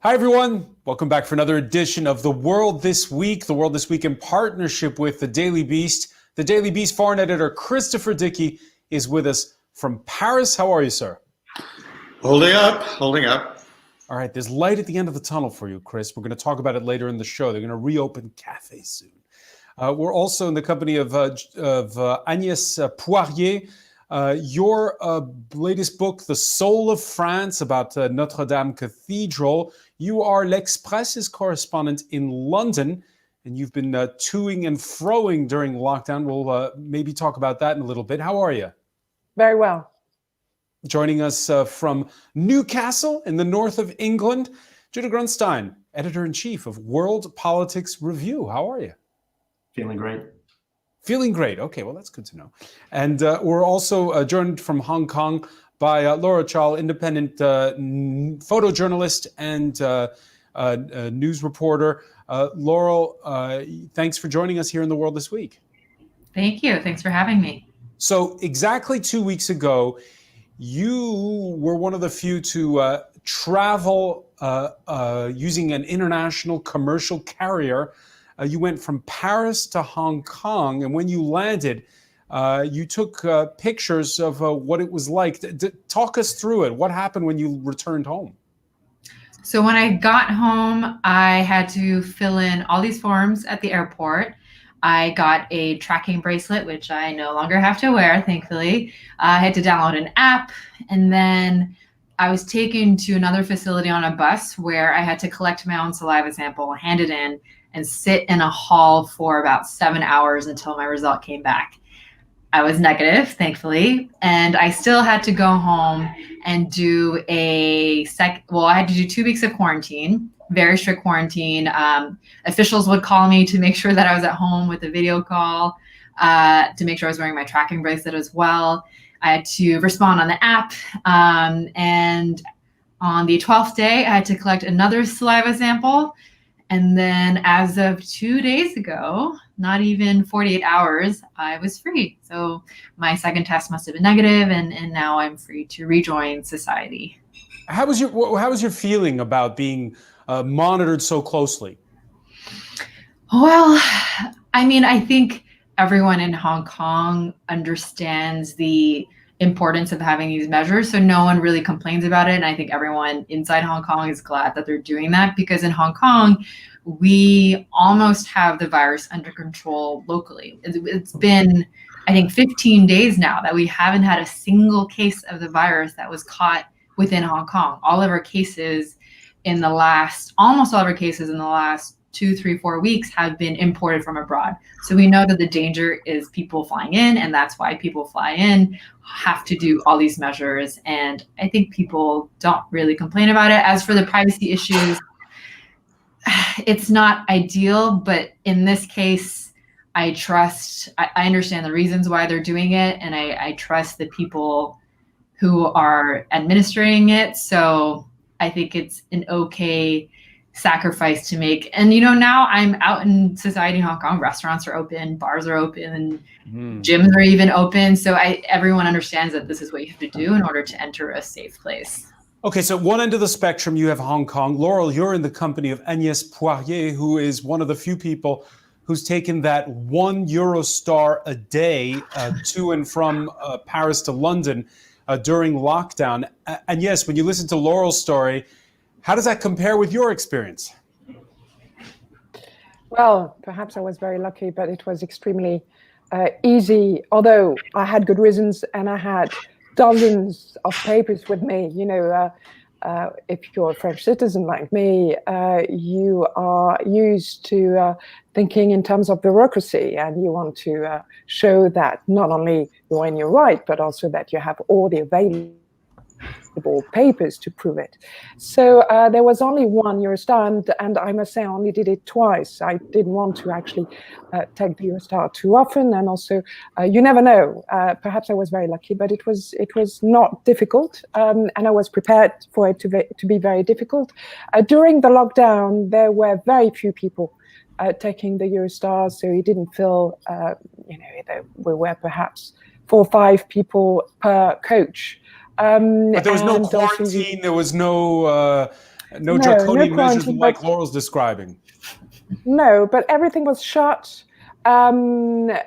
Hi, everyone. Welcome back for another edition of The World This Week. The World This Week in partnership with The Daily Beast. The Daily Beast foreign editor Christopher Dickey is with us from Paris. How are you, sir? Holding up. All right, there's light at the end of the tunnel for you, Chris. We're going to talk about it later in the show. They're going to reopen cafés soon. We're also in the company of Agnès Poirier. Your latest book, The Soul of France, about Notre Dame Cathedral. You are L'Express's correspondent in London, and you've been toing and froing during lockdown. We'll maybe talk about that in a little bit. How are you? Very well. Joining us from Newcastle in the north of England, Judah Grunstein, editor-in-chief of World Politics Review. How are you? Feeling great. Feeling great. Okay, well, that's good to know. And we're also joined from Hong Kong by Laura Chal, independent photojournalist and news reporter. Laurel, thanks for joining us here in The World This Week. Thank you. Thanks for having me. So exactly 2 weeks ago, you were one of the few to travel using an international commercial carrier. You went from Paris to Hong Kong, and when you landed, you took pictures of what it was like. Talk us through it. What happened when you returned home? So when I got home, I had to fill in all these forms at the airport. I got a tracking bracelet, which I no longer have to wear, thankfully. I had to download an app, and then I was taken to another facility on a bus where I had to collect my own saliva sample, hand it in, and sit in a hall for about 7 hours until my result came back. I was negative, thankfully, and I still had to go home and do I had to do 2 weeks of quarantine, very strict quarantine. Officials would call me to make sure that I was at home with a video call, to make sure I was wearing my tracking bracelet as well. I had to respond on the app, and on the 12th day, I had to collect another saliva sample. And then as of 2 days ago, not even 48 hours, I was free. So my second test must have been negative, and now I'm free to rejoin society. How was your feeling about being monitored so closely? Well, I mean, I think everyone in Hong Kong understands the importance of having these measures, so no one really complains about it. And I think everyone inside Hong Kong is glad that they're doing that, because in Hong Kong, we almost have the virus under control locally. It's been, I think, 15 days now that we haven't had a single case of the virus that was caught within Hong Kong. Almost all of our cases in the last 2, 3, 4 weeks have been imported from abroad. So we know that the danger is people flying in, and that's why people fly in have to do all these measures. And I think people don't really complain about it. As for the privacy issues, it's not ideal, but in this case, I understand the reasons why they're doing it, and I trust the people who are administering it. So I think it's an okay sacrifice to make. And now I'm out in society in Hong Kong. Restaurants are open, bars are open, gyms are even open. So everyone understands that this is what you have to do in order to enter a safe place. Okay, so one end of the spectrum, you have Hong Kong. Laurel, you're in the company of Agnès Poirier, who is one of the few people who's taken that €1 a day to and from Paris to London during lockdown. And yes, when you listen to Laurel's story, how does that compare with your experience? Well, perhaps I was very lucky, but it was extremely easy, although I had good reasons and I had dozens of papers with me. If you're a French citizen like me, you are used to thinking in terms of bureaucracy, and you want to show that not only you're in your right, but also that you have all the available papers to prove it. So there was only one Eurostar, and I must say I only did it twice. I didn't want to actually take the Eurostar too often, and also you never know. Perhaps I was very lucky, but it was not difficult, and I was prepared for it to be very difficult. During the lockdown, there were very few people taking the Eurostar, so it didn't feel, we were perhaps 4 or 5 people per coach. But there was no quarantine. There was no No No, draconian no measures quarantine, like but- Laurel's describing. No, but everything was shut. No,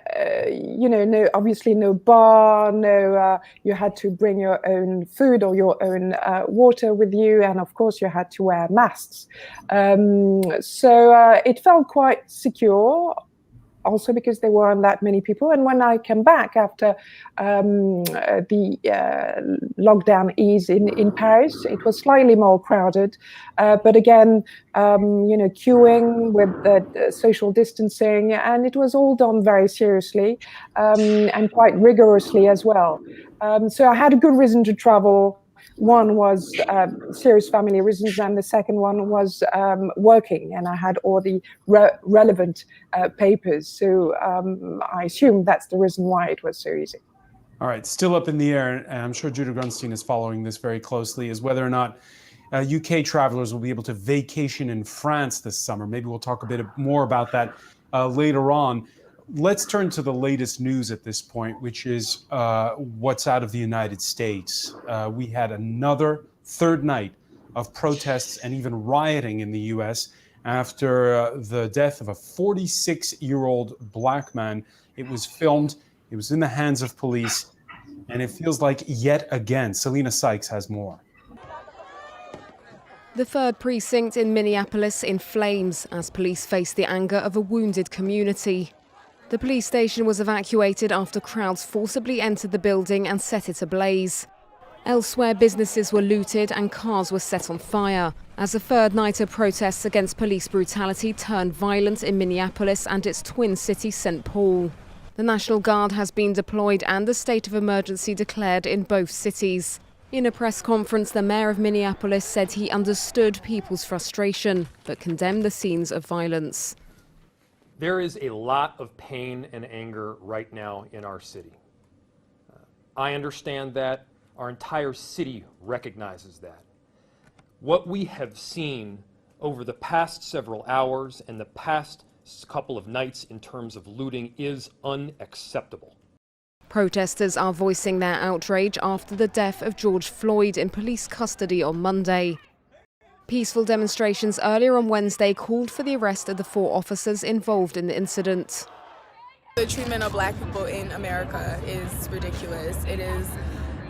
obviously no bar, you had to bring your own food or your own water with you. And of course you had to wear masks. So it felt quite secure, also because there weren't that many people. And when I came back after the lockdown eased in Paris, it was slightly more crowded. But again, queuing with the social distancing, and it was all done very seriously and quite rigorously as well. So I had a good reason to travel. One was serious family reasons, and the second one was working, and I had all the relevant papers. So I assume that's the reason why it was so easy. All right, still up in the air, and I'm sure Judah Grunstein is following this very closely, is whether or not UK travelers will be able to vacation in France this summer. Maybe we'll talk a bit more about that later on. Let's turn to the latest news at this point, which is what's out of the United States. We had another third night of protests and even rioting in the U.S. after the death of a 46-year-old black man. It was filmed. It was in the hands of police. And it feels like yet again, Selena Sykes has more. The 3rd precinct in Minneapolis in flames as police face the anger of a wounded community. The police station was evacuated after crowds forcibly entered the building and set it ablaze. Elsewhere, businesses were looted and cars were set on fire as a third night of protests against police brutality turned violent in Minneapolis and its twin city, St. Paul. The National Guard has been deployed and a state of emergency declared in both cities. In a press conference, the mayor of Minneapolis said he understood people's frustration, but condemned the scenes of violence. There is a lot of pain and anger right now in our city. I understand that. Our entire city recognizes that. What we have seen over the past several hours and the past couple of nights in terms of looting is unacceptable. Protesters are voicing their outrage after the death of George Floyd in police custody on Monday. Peaceful demonstrations earlier on Wednesday called for the arrest of the 4 officers involved in the incident. The treatment of black people in America is ridiculous. It is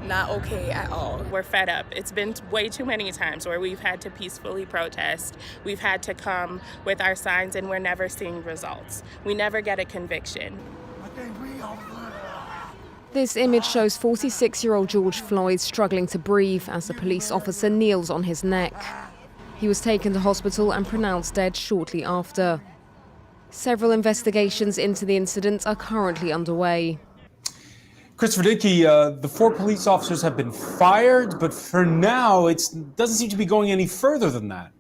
not okay at all. We're fed up. It's been way too many times where we've had to peacefully protest. We've had to come with our signs and we're never seeing results. We never get a conviction. This image shows 46-year-old George Floyd struggling to breathe as a police officer kneels on his neck. He was taken to hospital and pronounced dead shortly after. Several investigations into the incident are currently underway. Christopher Dickey, the 4 police officers have been fired, but for now, it doesn't seem to be going any further than that.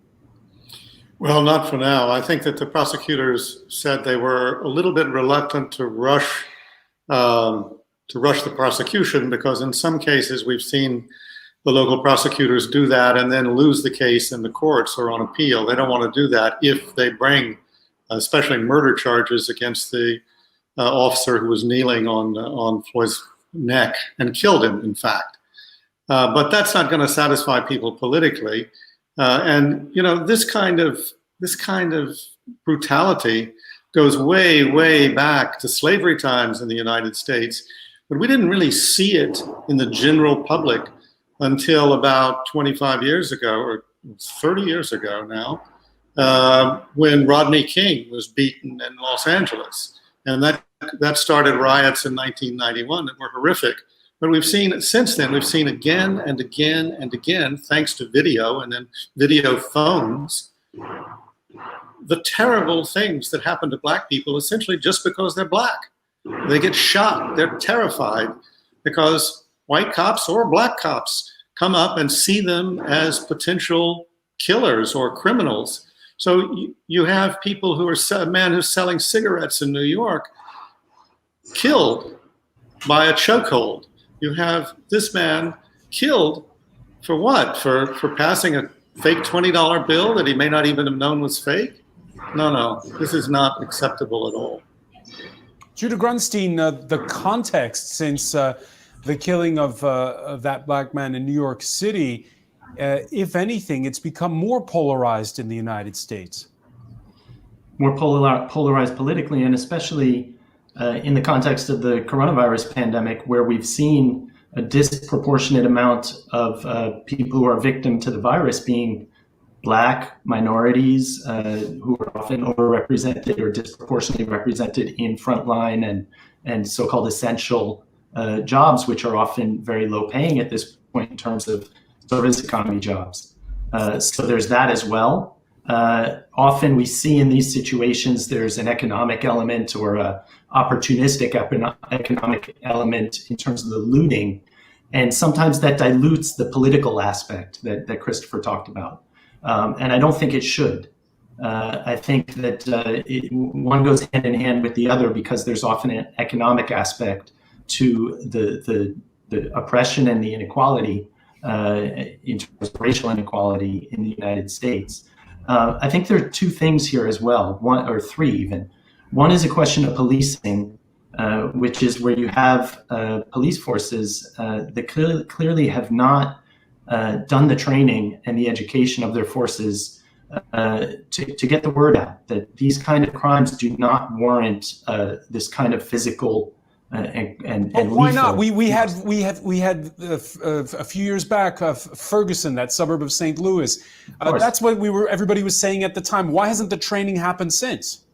Well, not for now. I think that the prosecutors said they were a little bit reluctant to rush the prosecution, because in some cases we've seen the local prosecutors do that and then lose the case in the courts or on appeal. They don't want to do that if they bring, especially murder charges against the officer who was kneeling on Floyd's neck and killed him, in fact. But that's not going to satisfy people politically. And you know, this kind of brutality goes way, way back to slavery times in the United States, but we didn't really see it in the general public until about 25 years ago, or 30 years ago now, when Rodney King was beaten in Los Angeles. And that started riots in 1991 that were horrific. But we've seen, since then, we've seen again and again and again, thanks to video and then video phones, the terrible things that happen to black people essentially just because they're black. They get shot, they're terrified because white cops or black cops come up and see them as potential killers or criminals. So you have people who are, a man who's selling cigarettes in New York killed by a chokehold. You have this man killed for what? For passing a fake $20 bill that he may not even have known was fake? No, this is not acceptable at all. Judah Grunstein, the context since the killing of that black man in New York City, if anything, it's become more polarized in the United States. More polarized politically, and especially in the context of the coronavirus pandemic, where we've seen a disproportionate amount of people who are victim to the virus being Black, minorities, who are often overrepresented or disproportionately represented in frontline and so-called essential jobs, which are often very low paying at this point in terms of service economy jobs. So there's that as well. Often we see in these situations there's an economic element or a opportunistic economic element in terms of the looting, and sometimes that dilutes the political aspect that Christopher talked about. And I don't think it should. I think that one goes hand in hand with the other because there's often an economic aspect to the oppression and the inequality in terms of racial inequality in the United States. I think there are two things here as well, one or three even. One is a question of policing, which is where you have police forces that clearly have not done the training and the education of their forces to get the word out that these kind of crimes do not warrant this kind of physical and why not? We had a few years back Ferguson, that suburb of St. Louis. That's what everybody was saying at the time. Why hasn't the training happened since?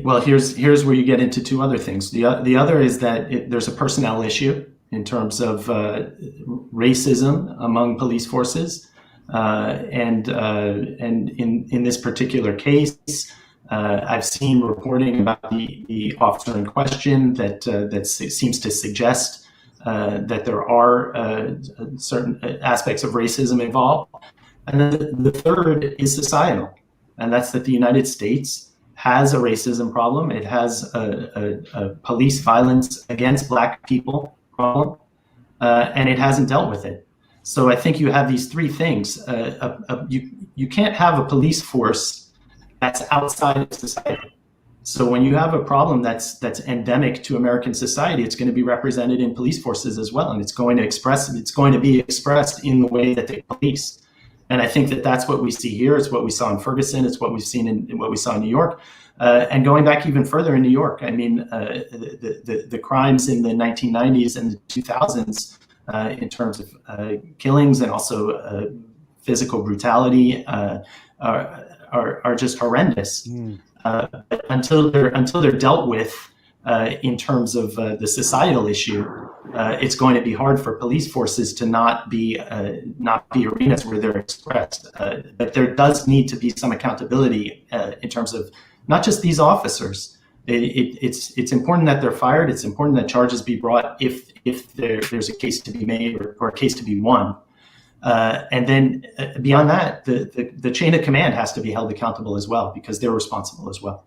Well, here's where you get into two other things. The other is that there's a personnel issue in terms of racism among police forces, and in this particular case, I've seen reporting about the officer in question that seems to suggest that there are certain aspects of racism involved. And then the third is societal, and that's that the United States has a racism problem. It has a police violence against Black people problem, and it hasn't dealt with it. So I think you have these three things. You can't have a police force that's outside of society. So when you have a problem that's endemic to American society, it's going to be represented in police forces as well, and it's going to be expressed in the way that they police. And I think that that's what we see here. It's what we saw in Ferguson. It's what we've seen in what we saw in New York. And going back even further in New York, I mean, the crimes in the 1990s and the 2000s in terms of killings and also physical brutality are just horrendous. Until they're dealt with in terms of the societal issue, it's going to be hard for police forces to not be arenas where they're expressed. But there does need to be some accountability in terms of not just these officers. It's important that they're fired. It's important that charges be brought if there's a case to be made or a case to be won. And then beyond that, the chain of command has to be held accountable as well, because they're responsible as well.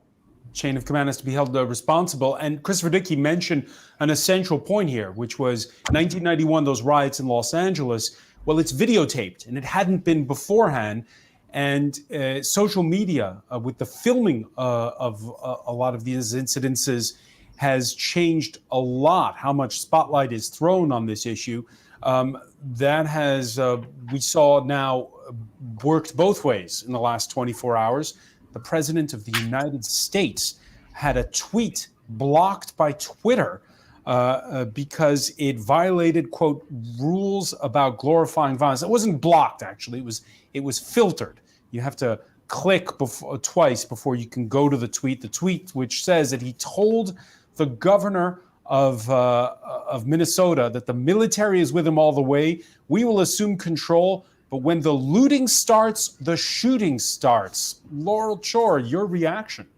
Chain of command has to be held responsible. And Christopher Dickey mentioned an essential point here, which was 1991, those riots in Los Angeles. Well, it's videotaped, and it hadn't been beforehand. And social media, with the filming of a lot of these incidences, has changed a lot how much spotlight is thrown on this issue. That has, we saw now, worked both ways in the last 24 hours. The President of the United States had a tweet blocked by Twitter because it violated, quote, rules about glorifying violence. It wasn't blocked, actually. It was filtered. You have to click twice before you can go to the tweet. The tweet which says that he told the governor of Minnesota that the military is with him all the way. We will assume control, but when the looting starts, the shooting starts. Laurel Chor, your reaction?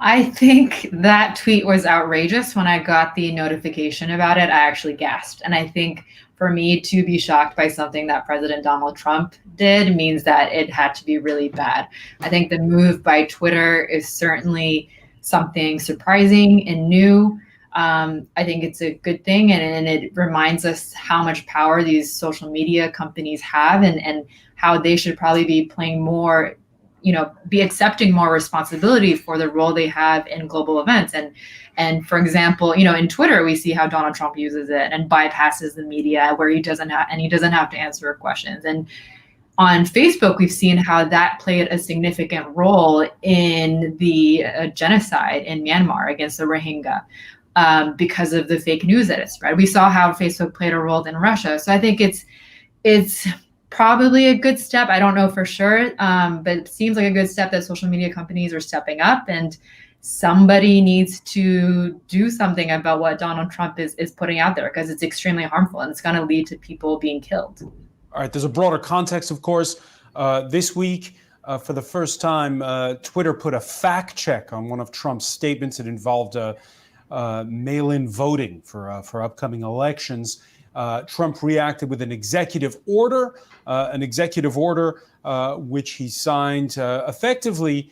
I think that tweet was outrageous. When I got the notification about it, I actually gasped. And I think for me to be shocked by something that President Donald Trump did means that it had to be really bad. I think the move by Twitter is certainly something surprising and new. I think it's a good thing, and it reminds us how much power these social media companies have, and how they should probably be playing more be accepting more responsibility for the role they have in global events. And for example, in Twitter, we see how Donald Trump uses it and bypasses the media where he doesn't have to answer questions. And on Facebook, we've seen how that played a significant role in the genocide in Myanmar against the Rohingya because of the fake news that it spread. We saw how Facebook played a role in Russia. So I think it's probably a good step. I don't know for sure, but it seems like a good step that social media companies are stepping up, and somebody needs to do something about what Donald Trump is putting out there, because it's extremely harmful and it's going to lead to people being killed. All right, there's a broader context, of course. This week, for the first time, Twitter put a fact check on one of Trump's statements. It involved mail-in voting for upcoming elections. Trump reacted with an executive order which he signed effectively,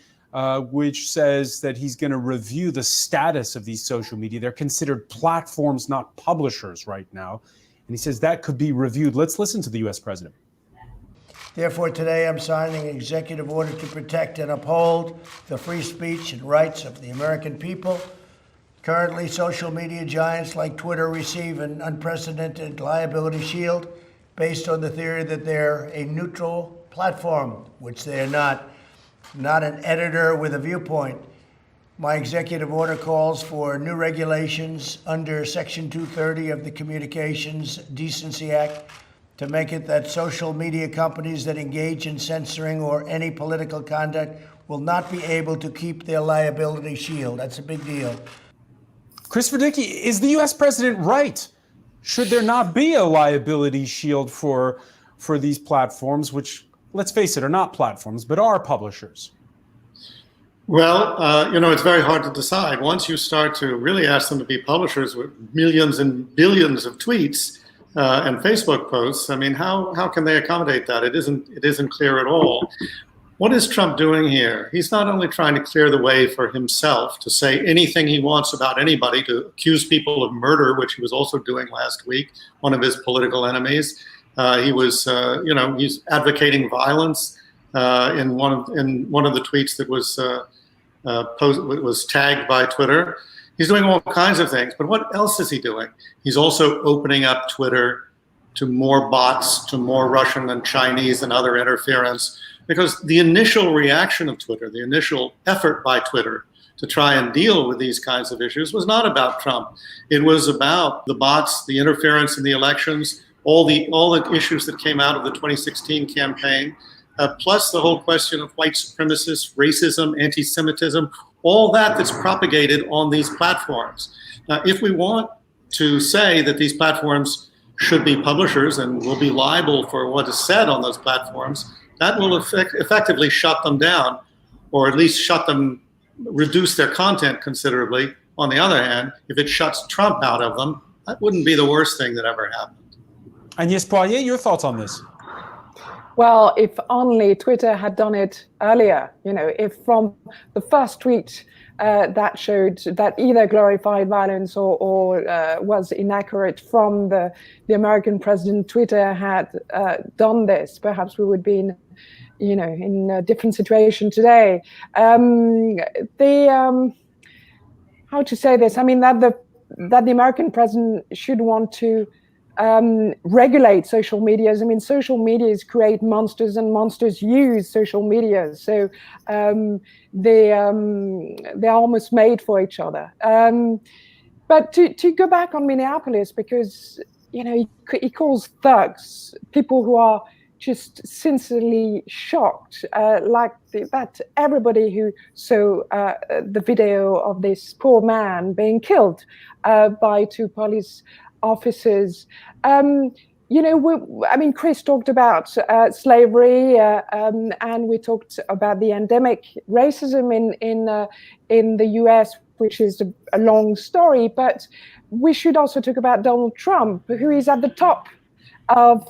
which says that he's going to review the status of these social media. They're considered platforms, not publishers right now. And he says that could be reviewed. Let's listen to the U.S. president. Therefore, today I'm signing an executive order to protect and uphold the free speech and rights of the American people. Currently, social media giants like Twitter receive an unprecedented liability shield based on the theory that they're a neutral platform, which they are not an editor with a viewpoint. My executive order calls for new regulations under Section 230 of the Communications Decency Act to make it that social media companies that engage in censoring or any political conduct will not be able to keep their liability shield. That's a big deal. Chris Verdicki, is the U.S. president right? Should there not be a liability shield for these platforms, which, let's face it, are not platforms, but are publishers? Well, it's very hard to decide. Once you start to really ask them to be publishers with millions and billions of tweets and Facebook posts, I mean, how can they accommodate that? It isn't clear at all. What is Trump doing here? He's not only trying to clear the way for himself to say anything he wants about anybody, to accuse people of murder, which he was also doing last week, one of his political enemies. He's advocating violence in one of the tweets that was tagged by Twitter. He's doing all kinds of things, but what else is he doing? He's also opening up Twitter to more bots, to more Russian and Chinese and other interference, because the initial reaction of Twitter, the initial effort by Twitter to try and deal with these kinds of issues was not about Trump. It was about the bots, the interference in the elections, all the issues that came out of the 2016 campaign, plus the whole question of white supremacists, racism, anti-Semitism, all that's propagated on these platforms. If we want to say that these platforms should be publishers and will be liable for what is said on those platforms, that will effectively shut them down, or at least reduce their content considerably. On the other hand, if it shuts Trump out of them, that wouldn't be the worst thing that ever happened. Agnès Poirier, your thoughts on this? Well, if only Twitter had done it earlier, if from the first tweet that showed that either glorified violence or was inaccurate from the American president, Twitter had done this, perhaps we would be in a different situation today. How to say this? I mean, that the American president should want to regulate social medias. I mean, social medias create monsters, and monsters use social media. So they're almost made for each other. But to go back on Minneapolis, because he calls thugs people who are just sincerely shocked, that everybody who saw the video of this poor man being killed by two police officers. Chris talked about slavery, and we talked about the endemic racism in the US, which is a long story. But we should also talk about Donald Trump, who is at the top of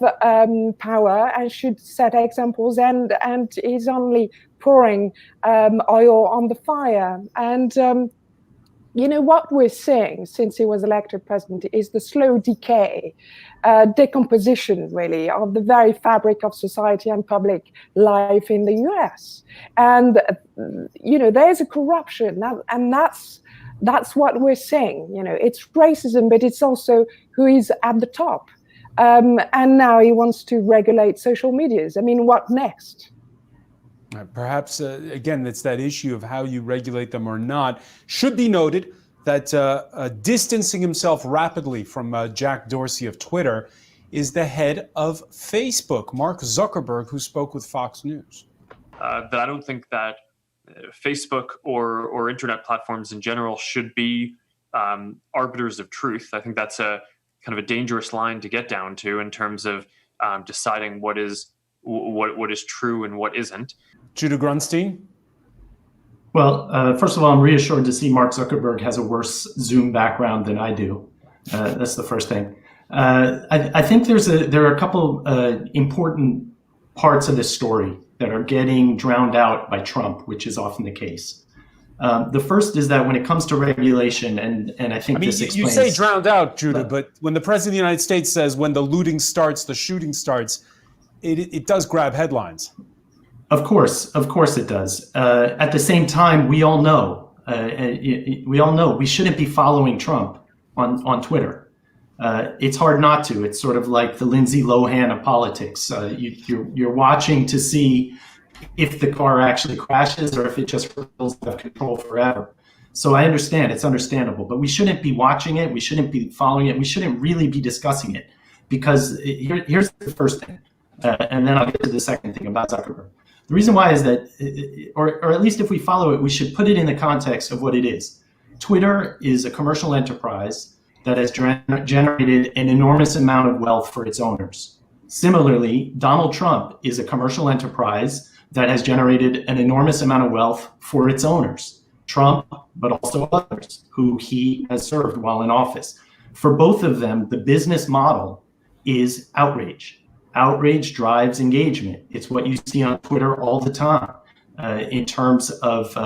power and should set examples, and is only pouring oil on the fire. And what we're seeing since he was elected president is the slow decay, decomposition, really, of the very fabric of society and public life in the US. And, there's a corruption, and that's what we're seeing. It's racism, but it's also who is at the top. And now he wants to regulate social medias. I mean, what next? Perhaps, again, it's that issue of how you regulate them or not. Should be noted that distancing himself rapidly from Jack Dorsey of Twitter is the head of Facebook, Mark Zuckerberg, who spoke with Fox News. That I don't think that Facebook or internet platforms in general should be arbiters of truth. I think that's a kind of a dangerous line to get down to in terms of deciding what is true and what isn't. Judah Grunstein? Well, first of all, I'm reassured to see Mark Zuckerberg has a worse Zoom background than I do. That's the first thing. I think there are a couple important parts of this story that are getting drowned out by Trump, which is often the case. The first is that when it comes to regulation, and I think this explains... You say drowned out, Judah, but when the President of the United States says when the looting starts, the shooting starts, it does grab headlines. Of course it does. At the same time, we all know we shouldn't be following Trump on Twitter. It's hard not to. It's sort of like the Lindsay Lohan of politics. You're watching to see if the car actually crashes or if it just feels out of control forever. So I understand, it's understandable, but we shouldn't be watching it. We shouldn't be following it. We shouldn't really be discussing it, because here's the first thing, and then I'll get to the second thing about Zuckerberg. The reason why is that, or at least if we follow it, we should put it in the context of what it is. Twitter is a commercial enterprise that has generated an enormous amount of wealth for its owners. Similarly, Donald Trump is a commercial enterprise that has generated an enormous amount of wealth for its owners. Trump, but also others who he has served while in office. For both of them, the business model is outrage. Outrage drives engagement. It's what you see on Twitter all the time in terms of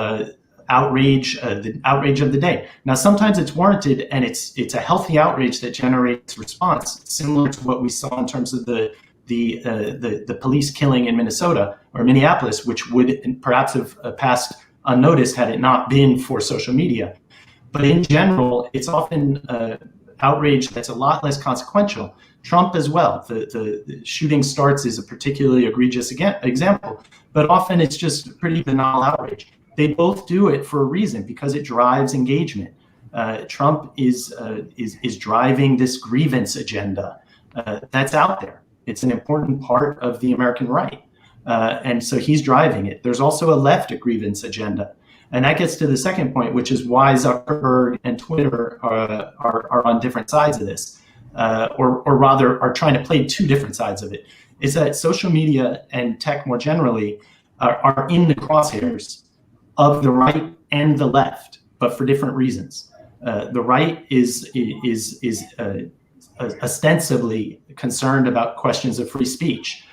outrage, the outrage of the day. Now, sometimes it's warranted, and it's a healthy outrage that generates response, similar to what we saw in terms of the police killing in Minnesota or Minneapolis, which would perhaps have passed unnoticed had it not been for social media. But in general, it's often outrage that's a lot less consequential. Trump as well. The shooting starts is a particularly egregious example, but often it's just pretty banal outrage. They both do it for a reason, because it drives engagement. Trump is driving this grievance agenda that's out there. It's an important part of the American right. And so he's driving it. There's also a left grievance agenda. And that gets to the second point, which is why Zuckerberg and Twitter are on different sides of this, or rather are trying to play two different sides of it. Is that social media and tech more generally are in the crosshairs of the right and the left, but for different reasons. The right is ostensibly concerned about questions of free speech.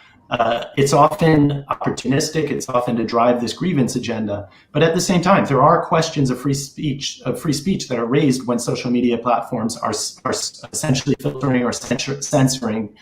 It's often opportunistic. It's often to drive this grievance agenda. But at the same time, there are questions of free speech that are raised when social media platforms are essentially filtering or censoring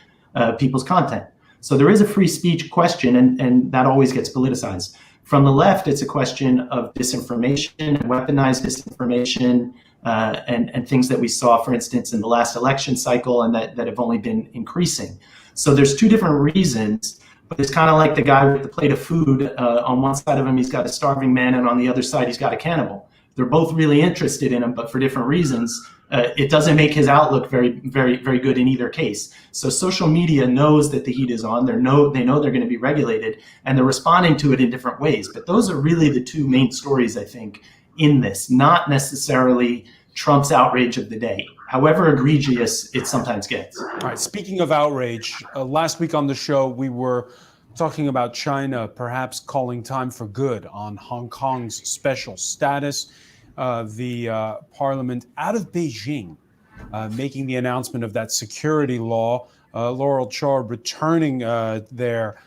people's content. So there is a free speech question, and that always gets politicized. From the left, it's a question of disinformation and weaponized disinformation, and things that we saw, for instance, in the last election cycle, and that have only been increasing. So there's two different reasons, but it's kind of like the guy with the plate of food. On one side of him, he's got a starving man, and on the other side, he's got a cannibal. They're both really interested in him, but for different reasons. It doesn't make his outlook very, very, very good in either case. So social media knows that the heat is on. They know they're going to be regulated, and they're responding to it in different ways. But those are really the two main stories, I think, in this, not necessarily Trump's outrage of the day, however egregious it sometimes gets. All right, speaking of outrage, last week on the show, we were talking about China perhaps calling time for good on Hong Kong's special status. The parliament out of Beijing making the announcement of that security law. Laurel Char returning there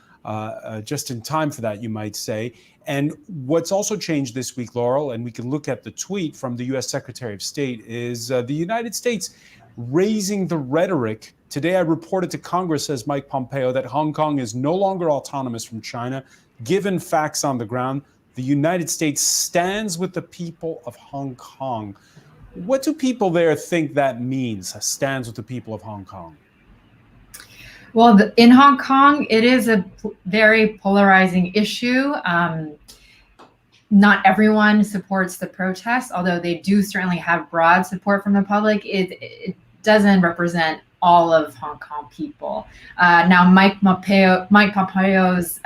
just in time for that, you might say. And what's also changed this week, Laurel, and we can look at the tweet from the U.S. Secretary of State, is the United States raising the rhetoric. Today I reported to Congress, says Mike Pompeo, that Hong Kong is no longer autonomous from China. Given facts on the ground, the United States stands with the people of Hong Kong. What do people there think that means, stands with the people of Hong Kong? Well, in Hong Kong, it is a very polarizing issue. Not everyone supports the protests, although they do certainly have broad support from the public. It doesn't represent all of Hong Kong people. Now, Mike Pompeo's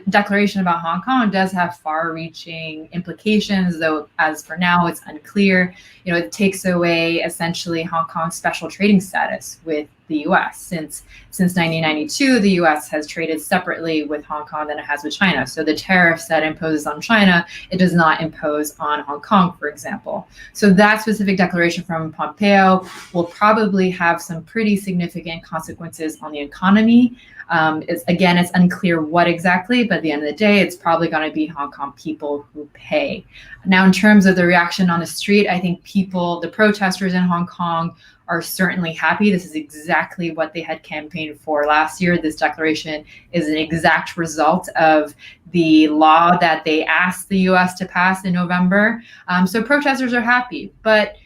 declaration about Hong Kong does have far-reaching implications, though as for now, it's unclear. It takes away essentially Hong Kong's special trading status with the U.S. Since 1992, the U.S. has traded separately with Hong Kong than it has with China. So the tariffs that it imposes on China, it does not impose on Hong Kong, for example. So that specific declaration from Pompeo will probably have some pretty significant consequences on the economy. It's unclear what exactly, but at the end of the day, it's probably going to be Hong Kong people who pay. Now, in terms of the reaction on the street, I think the protesters in Hong Kong are certainly happy. This is exactly what they had campaigned for last year. This declaration is an exact result of the law that they asked the U.S. to pass in November. So protesters are happy, but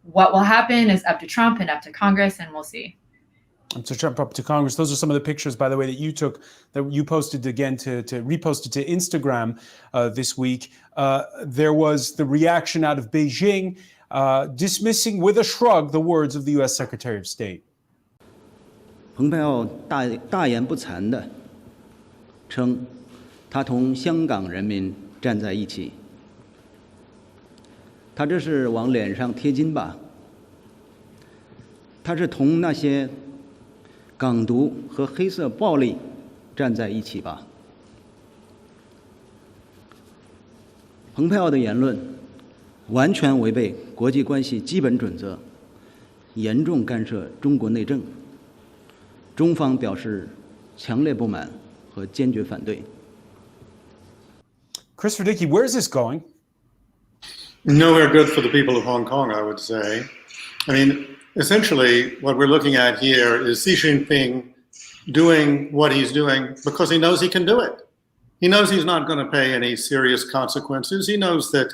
what will happen is up to Trump and up to Congress, and we'll see. To Trump, up to Congress. Those are some of the pictures, by the way, that you took, that you posted again to reposted to Instagram this week. There was the reaction out of Beijing, dismissing with a shrug the words of the U.S. Secretary of State. 蓬佩奥大言不惭地称，他同香港人民站在一起。他这是往脸上贴金吧？他是同那些港独和黑色暴力站在一起吧？蓬佩奥的言论完全违背国际关系基本准则，严重干涉中国内政。中方表示强烈不满和坚决反对。Chris Verdicki, where is this going? Nowhere good for the people of Hong Kong, I would say. I mean, essentially, what we're looking at here is Xi Jinping doing what he's doing because he knows he can do it. He knows he's not going to pay any serious consequences. He knows that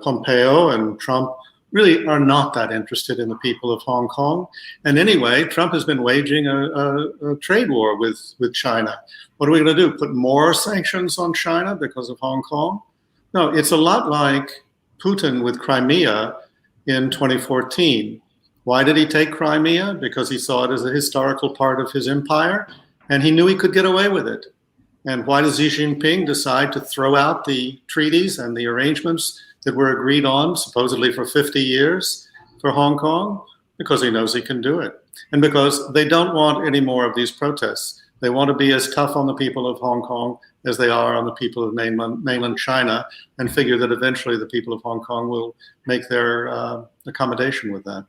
Pompeo and Trump really are not that interested in the people of Hong Kong. And anyway, Trump has been waging a trade war with China. What are we going to do? Put more sanctions on China because of Hong Kong? No, it's a lot like Putin with Crimea in 2014. Why did he take Crimea? Because he saw it as a historical part of his empire, and he knew he could get away with it. And why does Xi Jinping decide to throw out the treaties and the arrangements that were agreed on, supposedly for 50 years, for Hong Kong? Because he knows he can do it. And because they don't want any more of these protests. They want to be as tough on the people of Hong Kong as they are on the people of mainland China, and figure that eventually the people of Hong Kong will make their accommodation with that.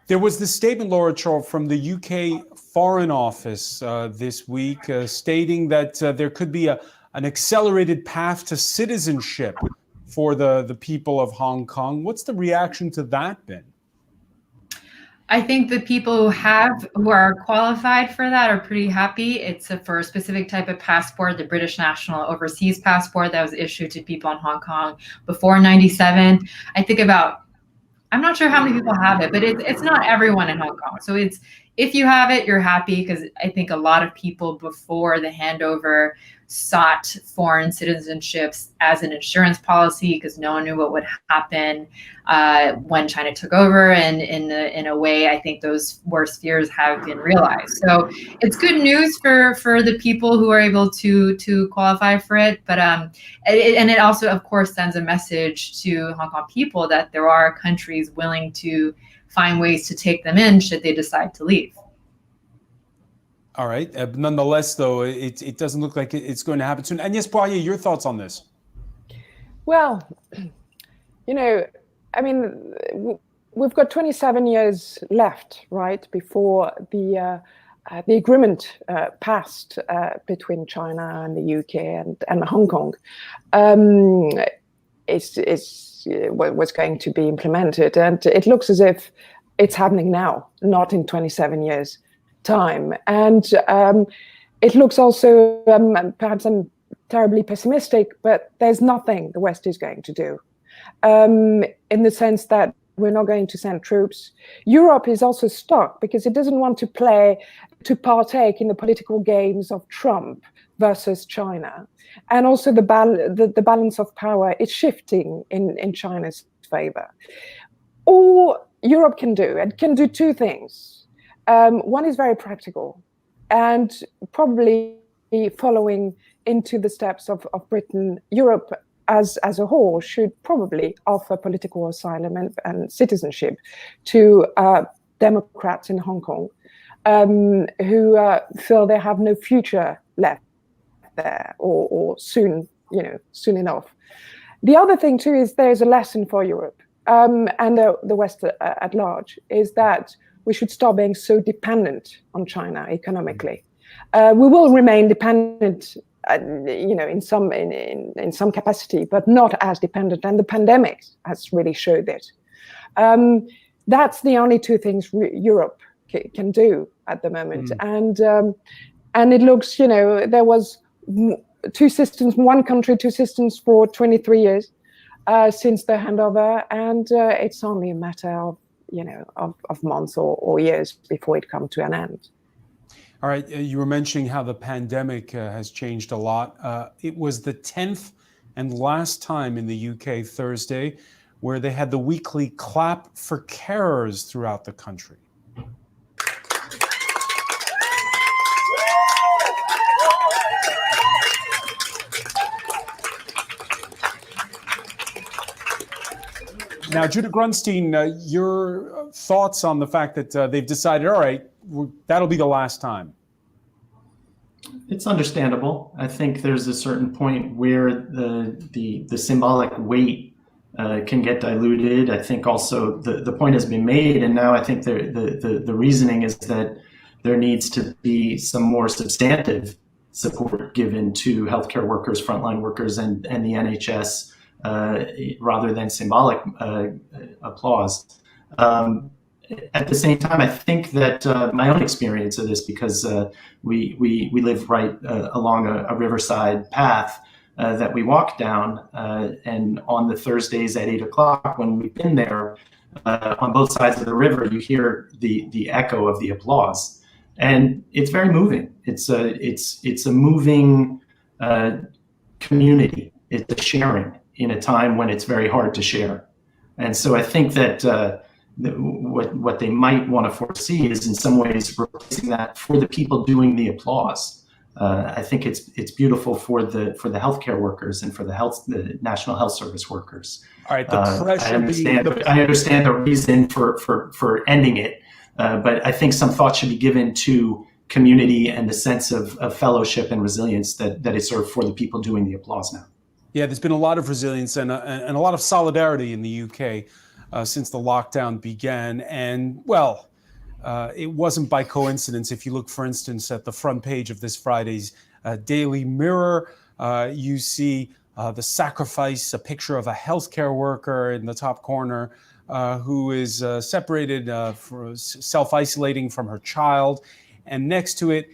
There was this statement, Laura Cho, from the UK Foreign Office this week, stating that there could be an accelerated path to citizenship for the people of Hong Kong. What's the reaction to that been? I think the people who are qualified for that are pretty happy. It's for a specific type of passport, the British National Overseas Passport that was issued to people in Hong Kong before '97. I'm not sure how many people have it, but it's not everyone in Hong Kong. So if you have it, you're happy, because I think a lot of people before the handover sought foreign citizenships as an insurance policy because no one knew what would happen when China took over. And in a way, I think those worst fears have been realized. So it's good news for the people who are able to qualify for it. But it also, of course, sends a message to Hong Kong people that there are countries willing to find ways to take them in should they decide to leave. All right. Nonetheless, though, it doesn't look like it's going to happen soon. Agnès Poirier, your thoughts on this? Well, I mean, we've got 27 years left, right, before the the agreement passed between China and the UK and Hong Kong was going to be implemented. And it looks as if it's happening now, not in 27 years' time. And it looks also, perhaps I'm terribly pessimistic, but there's nothing the West is going to do, in the sense that we're not going to send troops. Europe is also stuck because it doesn't want to partake in the political games of Trump versus China. And also the balance of power is shifting in China's favor. All Europe can do, it can do two things. One is very practical, and probably following into the steps of Britain. Europe as a whole should probably offer political asylum and citizenship to Democrats in Hong Kong who feel they have no future left there or soon enough. The other thing too is there's a lesson for Europe and the West at large, is that we should stop being so dependent on China economically. We will remain dependent in some capacity, but not as dependent. And the pandemic has really showed it. That's the only two things Europe can do at the moment. And it looks, there was two systems, one country, two systems for 23 years since the handover, and it's only a matter of months or years before it comes to an end. All right, you were mentioning how the pandemic has changed a lot. It was the 10th and last time in the UK Thursday where they had the weekly clap for carers throughout the country. Now, Judith Grunstein, your thoughts on the fact that they've decided, all right, that'll be the last time? It's understandable. I think there's a certain point where the symbolic weight can get diluted. I think also the point has been made, and now I think the reasoning is that there needs to be some more substantive support given to healthcare workers, frontline workers, and the NHS rather than symbolic applause. At the same time, I think that my own experience of this, because we live right along a riverside path that we walk down, and on the Thursdays at 8 o'clock when we've been there, on both sides of the river, you hear the echo of the applause, and it's very moving. It's a moving community. It's a sharing in a time when it's very hard to share, and so I think that. What they might want to foresee is in some ways replacing that for the people doing the applause. I think it's beautiful for the healthcare workers and for the National Health Service workers. All right, the pressure. I understand the reason for ending it, but I think some thought should be given to community and the sense of fellowship and resilience that is sort of for the people doing the applause now. Yeah, there's been a lot of resilience and a lot of solidarity in the UK. Since the lockdown began. And well, it wasn't by coincidence. If you look, for instance, at the front page of this Friday's Daily Mirror, you see the sacrifice, a picture of a healthcare worker in the top corner who is separated, self-isolating from her child. And next to it,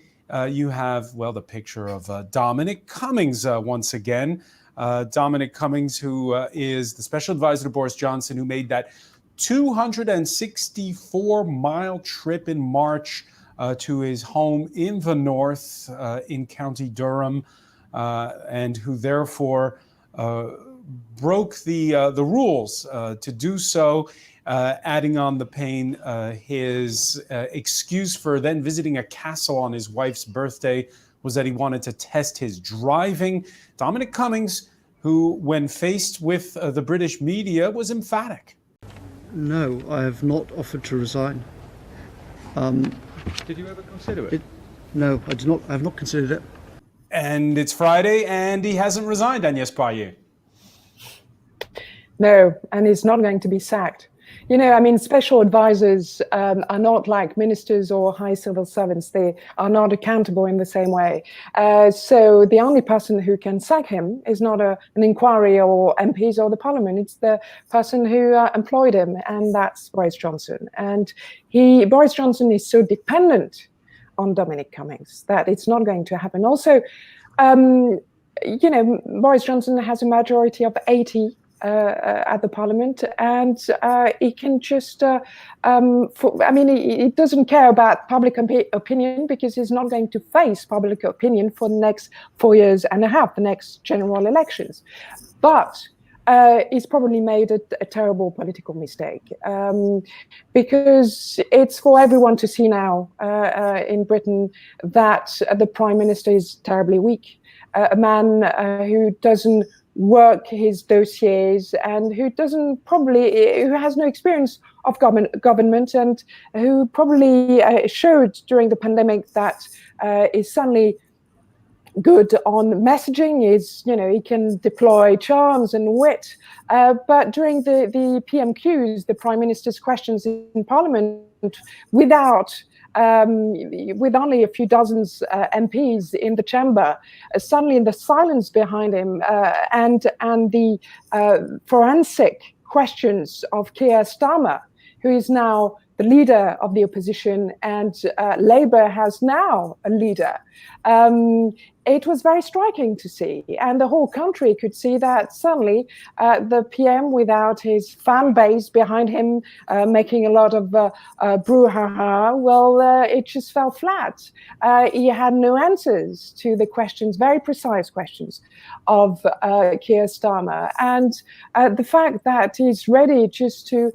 you have, well, the picture of Dominic Cummings once again. Dominic Cummings, who is the special advisor to Boris Johnson, who made that 264-mile trip in March to his home in the north in County Durham, and who therefore broke the rules to do so, adding on the pain his excuse for then visiting a castle on his wife's birthday was that he wanted to test his driving. Dominic Cummings, who, when faced with the British media, was emphatic. No, I have not offered to resign. Did you ever consider it? No, I did not. I have not considered it. And it's Friday, and he hasn't resigned, Agnès Poirier. No, and he's not going to be sacked. You know, I mean, special advisors are not like ministers or high civil servants. They are not accountable in the same way. So the only person who can sack him is not an inquiry or MPs or the parliament. It's the person who employed him, and that's Boris Johnson. And Boris Johnson is so dependent on Dominic Cummings that it's not going to happen. Also, you know, Boris Johnson has a majority of 80 at the parliament, and he can just, he doesn't care about public opinion because he's not going to face public opinion for the next 4 years and a half, the next general elections. But he's probably made a terrible political mistake because it's for everyone to see now in Britain that the Prime Minister is terribly weak. A man who doesn't work his dossiers and who has no experience of government, and who probably showed during the pandemic that is suddenly good on messaging. He can deploy charms and wit, but during the PMQs, the Prime Minister's questions in Parliament, with only a few dozens MPs in the chamber, suddenly in the silence behind him, and the forensic questions of Keir Starmer, who is now the leader of the opposition, and Labour has now a leader. It was very striking to see, and the whole country could see that suddenly the PM, without his fan base behind him making a lot of brouhaha, well, it just fell flat. He had no answers to the questions, very precise questions, of Keir Starmer. And the fact that he's ready just to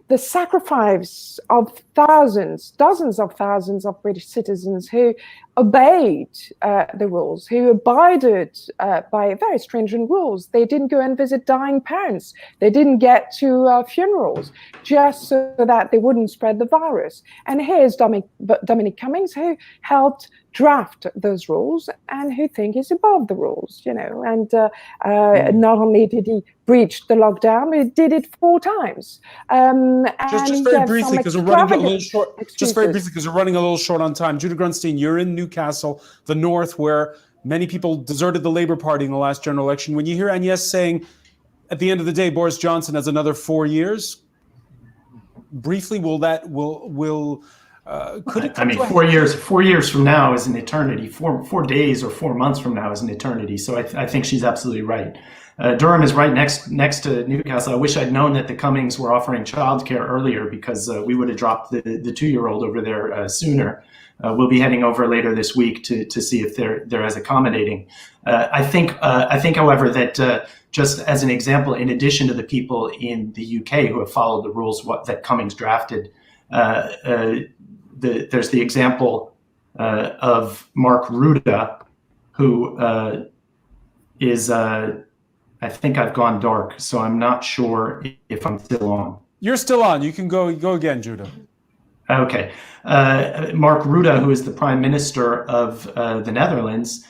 the sacrifice of dozens of thousands of British citizens who obeyed the rules, who abided by very stringent rules. They didn't go and visit dying parents. They didn't get to funerals just so that they wouldn't spread the virus. And here's Dominic Cummings, who helped draft those rules and who think he's above the rules, and not only did he breach the lockdown, he did it 4 times. Just very briefly, because we're running a little short. Just very briefly, because we're running a little short on time. Judah Grunstein, you're in Newcastle, the north, where many people deserted the Labour Party in the last general election. When you hear Agnès saying, at the end of the day, Boris Johnson has another 4 years, briefly, could it come to 4 years? 4 years from now is an eternity. 4 days or 4 months from now is an eternity. So I think she's absolutely right. Durham is right next to Newcastle. I wish I'd known that the Cummings were offering childcare earlier, because we would have dropped the 2-year-old over there sooner. We'll be heading over later this week to see if they're as accommodating. I think, however, that just as an example, in addition to the people in the UK who have followed the rules that Cummings drafted, there's the example of Mark Rutte, who is, I think I've gone dark, so I'm not sure if I'm still on. You're still on. You can go again, Judah. Okay. Mark Rutte, who is the Prime Minister of the Netherlands,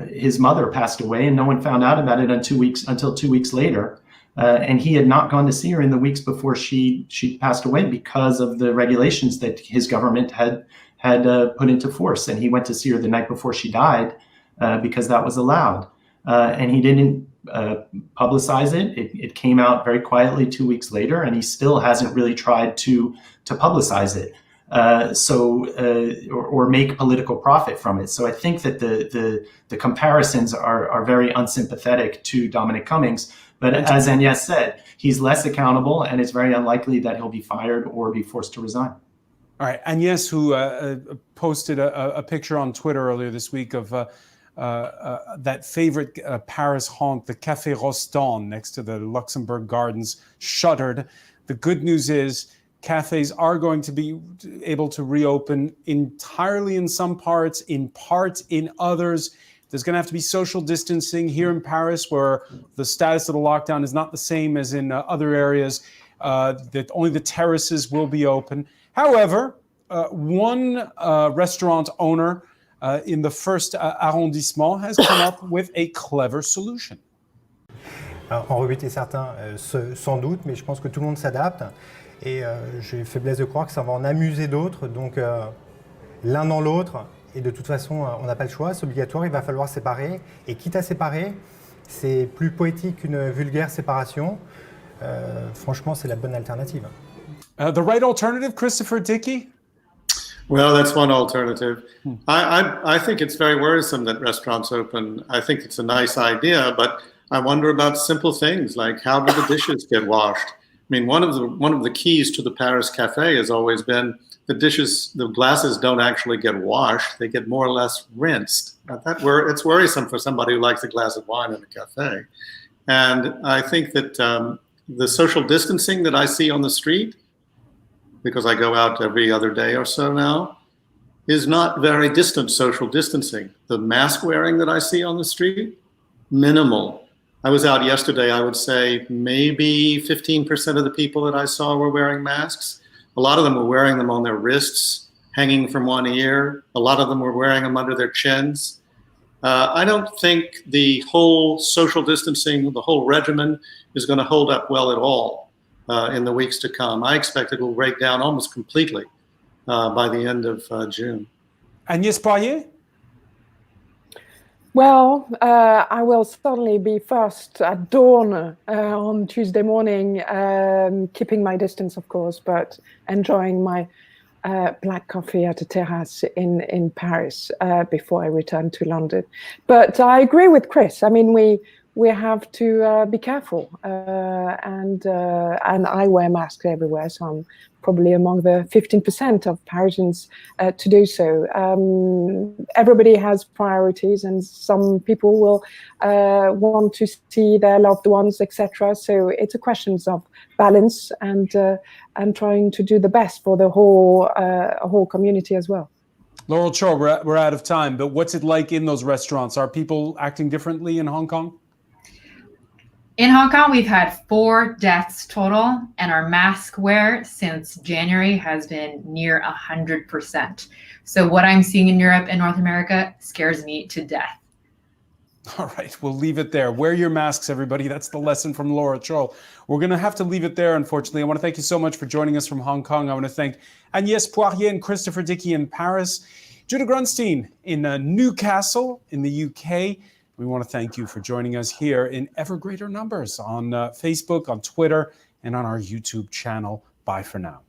his mother passed away, and no one found out about it until 2 weeks later. And he had not gone to see her in the weeks before she passed away because of the regulations that his government had put into force. And he went to see her the night before she died because that was allowed. And he didn't publicize it. It came out very quietly 2 weeks later, and he still hasn't really tried to publicize it. Or make political profit from it. So I think that the comparisons are very unsympathetic to Dominic Cummings. But as Agnès said, he's less accountable, and it's very unlikely that he'll be fired or be forced to resign. All right, Agnès, who posted a picture on Twitter earlier this week of that favorite Paris haunt, the Café Rostand next to the Luxembourg Gardens, shuttered. The good news is cafes are going to be able to reopen entirely in some parts, in others. There's going to have to be social distancing here in Paris, where the status of the lockdown is not the same as in other areas. That only the terraces will be open. However, one restaurant owner in the first arrondissement has come up with a clever solution. en rebuter certains, sans doute, mais je pense que tout le monde s'adapte. Et j'ai faiblesse de croire que ça va en amuser d'autres. Donc l'un dans l'autre, et de toute façon, on n'a pas le choix, c'est obligatoire, il va falloir séparer. Et quitte à séparer, c'est plus poétique qu'une vulgaire séparation. Franchement, c'est la bonne alternative. The right alternative, Christopher Dickey? Well, that's one alternative. I think it's very worrisome that restaurants open. I think it's a nice idea, but I wonder about simple things like how do the dishes get washed? I mean, one of the keys to the Paris cafe has always been the dishes, the glasses don't actually get washed; they get more or less rinsed. It's worrisome for somebody who likes a glass of wine in a cafe. And I think that the social distancing that I see on the street, because I go out every other day or so now, is not very distant social distancing. The mask wearing that I see on the street, minimal. I was out yesterday, I would say maybe 15% of the people that I saw were wearing masks. A lot of them were wearing them on their wrists, hanging from one ear. A lot of them were wearing them under their chins. I don't think the whole social distancing, the whole regimen is going to hold up well at all in the weeks to come. I expect it will break down almost completely by the end of June. Agnès Poirier? Well, I will certainly be first at dawn on Tuesday morning, keeping my distance, of course, but enjoying my black coffee at a terrace in Paris before I return to London. But I agree with Chris. I mean, we have to be careful, and I wear masks everywhere, so I'm probably among the 15% of Parisians to do so. Everybody has priorities, and some people will want to see their loved ones, etc. So it's a question of balance and trying to do the best for the whole community as well. Laurel Cho, we're out of time, but what's it like in those restaurants? Are people acting differently in Hong Kong? In Hong Kong, we've had 4 deaths total, and our mask wear since January has been near 100%. So what I'm seeing in Europe and North America scares me to death. All right, we'll leave it there. Wear your masks, everybody. That's the lesson from Laura Cho. We're going to have to leave it there, unfortunately. I want to thank you so much for joining us from Hong Kong. I want to thank Agnès Poirier and Christopher Dickey in Paris, Judah Grunstein in Newcastle in the UK. We want to thank you for joining us here in ever greater numbers on Facebook, on Twitter, and on our YouTube channel. Bye for now.